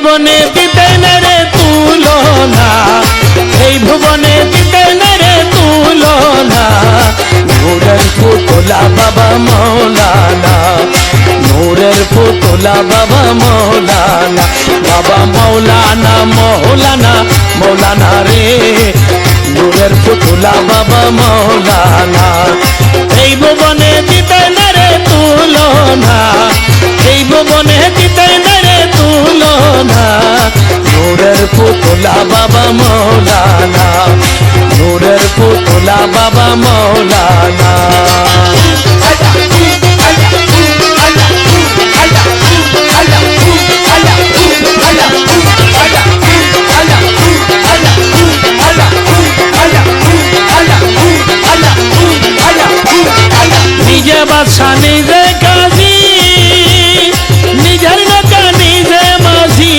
ভুবনে দিতেন রে তুলনা, এই ভুবনে দিতেন রে তুলনা। নূরের পুতলা বাবা মৌলানা, নূরের পুতলা বাবা মৌলানা, বাবা মৌলানা মৌলানা মৌলানা রে, নূরের পুতলা বাবা মৌলানা। এই ভুবনে দিতেন রে তুলনা, এই ভুবনে দিতেন রে তুলনা। নূরের পুতলা বাবা মৌলানা, নূরের পুতলা বাবা মৌলানা। নিজে বাদশা নিজে কাজী, নিজের নেতা নিজে মাঝি।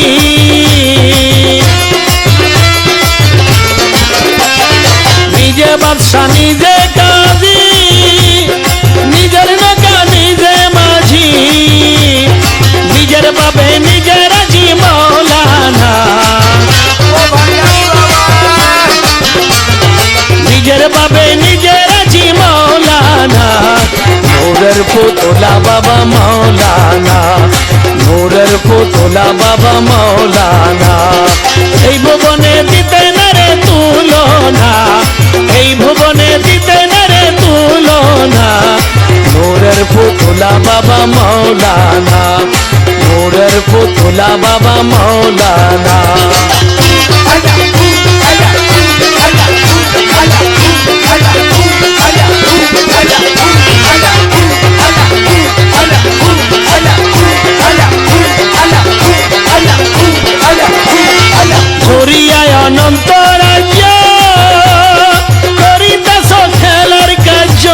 নিজে বাদশা নিজে কাজী, নিজের নেতা নিজে মাঝি। নিজের বাবে নিজে রাজি মৌলানা, নিজের বাবে নিজে রাজি মৌলানা। নূরের পুতলা বাবা মৌলানা, নূরের পুতলা বাবা মৌলানা। এই ভুবনে দিতেন রে তুলনা, এই ভুবনে দিতেন রে তুলনা। নূরের পুতলা বাবা মৌলানা, নূরের পুতলা বাবা মৌলানা। ধরিয়ায় অনন্ত রাজ্য করিতেছ খেলার কার্য।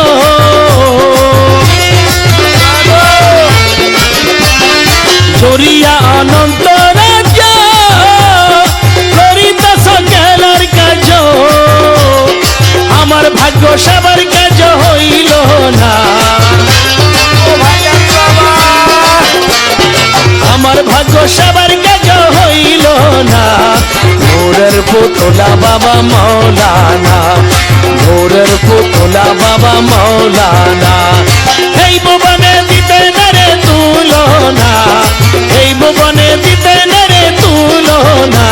ধরিয়া অনন্ত রাজ্য করিতেছ খেলার কার্য। আমার ভাগ্য সবার কাজ হইল না, আমার ভাগ্য সবার কাজ হইল না। নূরের পুতলা বাবা মৌলানা, নূরের পুতলা বাবা মৌলানা। এই ভুবনে দিতেন রে তুলনা, এই ভুবনে দিতেন রে তুলনা।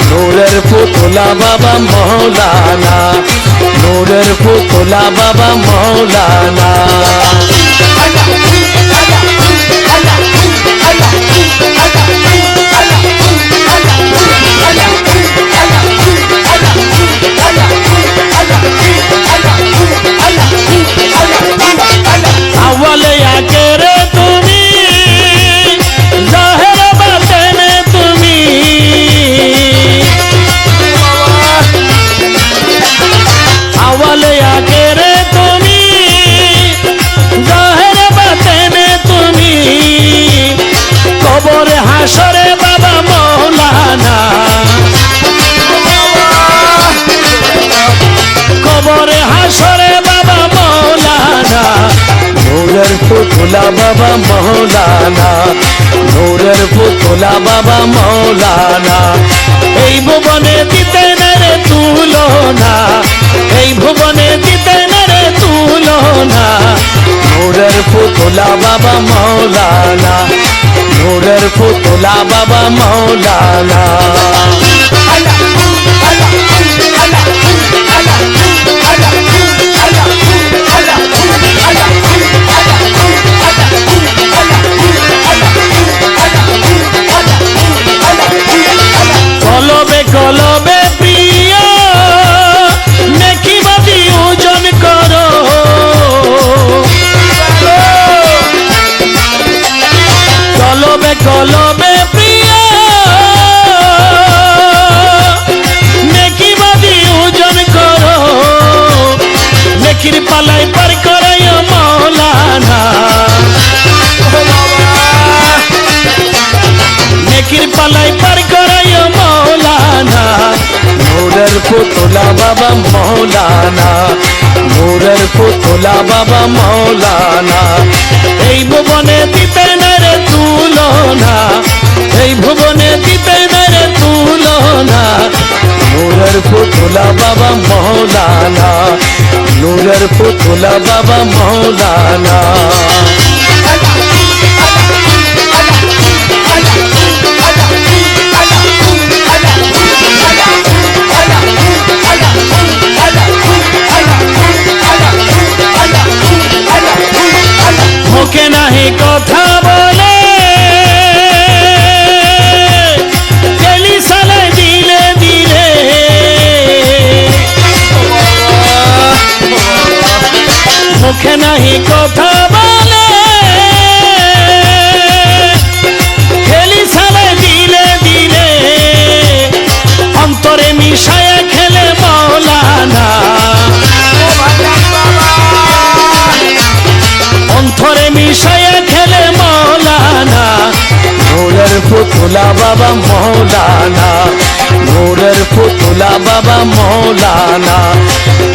নূরের পুতলা বাবা মৌলানা, নূরের পুতলা বাবা মৌলানা। আওয়ালে আগে রে তুমি, জাহের বাতেনে তুমি। আওয়ালে আগে রে তুমি, জাহের বাতেনে তুমি। কবরে হাসরে বাবা মৌলানা, কবরে হাসরে বাবা মৌলানা। নূরের পুতলা বাবা মৌলানা, নূরের পুতলা বাবা মৌলানা। এই ভুবনে দিতেন রে তুলনা, এই ভুবনে দিতেন রে তুলনা। নূরের পুতলা বাবা মৌলানা, নূরের পুতলা বাবা মৌলানা। কলবে কলবে প্রিয় নেকিবাদী ওজন করো। কলবে কলবে প্রিয় নেকিবাদী ওজন করো। নেকির পালাই পার করাই মৌলানা, নেকির পালাই পার করাই মৌলানা। নূরের পুতলা বাবা মৌলানা, নূরের পুতলা বাবা মৌলানা। এই ভুবনে দিতেন রে তুলনা, এই ভুবনে দিতেন পুতলা বাবা মৌলানা, নূরের পুতলা বাবা মৌলানা। মুখে নাহি কথা বলে, গেলি সালাই দিলে দিলে, মুখে নাহি কথা বলে, গেলি সালাই দিলে দিলে, অন্তরে মিশায়া খেলে মৌলানা, অন্তরে মিশায়া খেলে মৌলানা, নূরের পুতলা বাবা মৌলানা, নূরের পুতলা বাবা মৌলানা।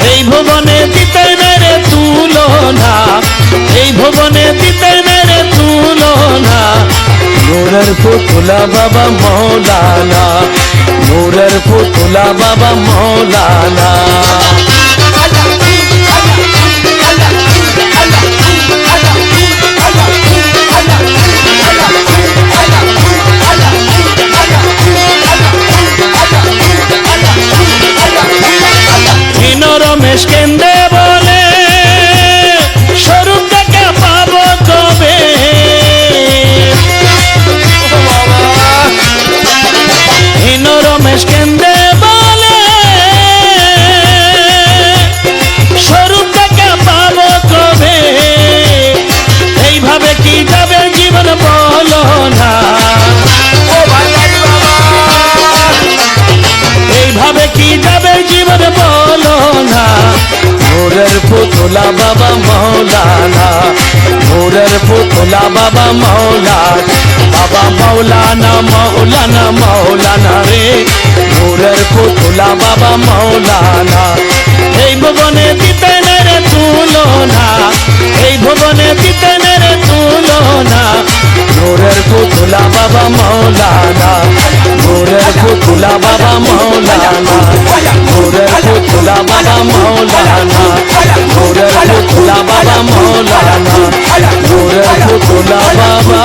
এই ভুবনে দিতে মেরে তুলনা, এই ভুবনে দিতে মেরে তুলনা, নূরের পুতলা বাবা মৌলানা, নূরের পুতলা বাবা মৌলানা। রমেশ কেন্দ্রে বলে স্বরূপ দেখা পাবো কবে, হীন রমেশ কেন্দ্রে বলে স্বরূপ দেখা পাবো কবে, এইভাবে কি যাবে জীবন বলো না, এইভাবে কি যাবে জীবন বলো না, নূরের পুতলা বাবা মৌলানা, নূরের পুতলা বাবা মৌলানা, বাবা মৌলানা মৌলানা মৌলানা রে, নূরের পুতলা বাবা মৌলানা। এই ভুবনে দিতে নেরে তুলনা, এই ভুবনে দিতে নেরে তুলনা, নূরের পুতলা বাবা মৌলানা, নূরের পুতলা বাবা মৌলানা, নূরের পুতলা বাবা মৌলানা, নূরের পুতলা বাবা মৌলানা, নূরের পুতলা বাবা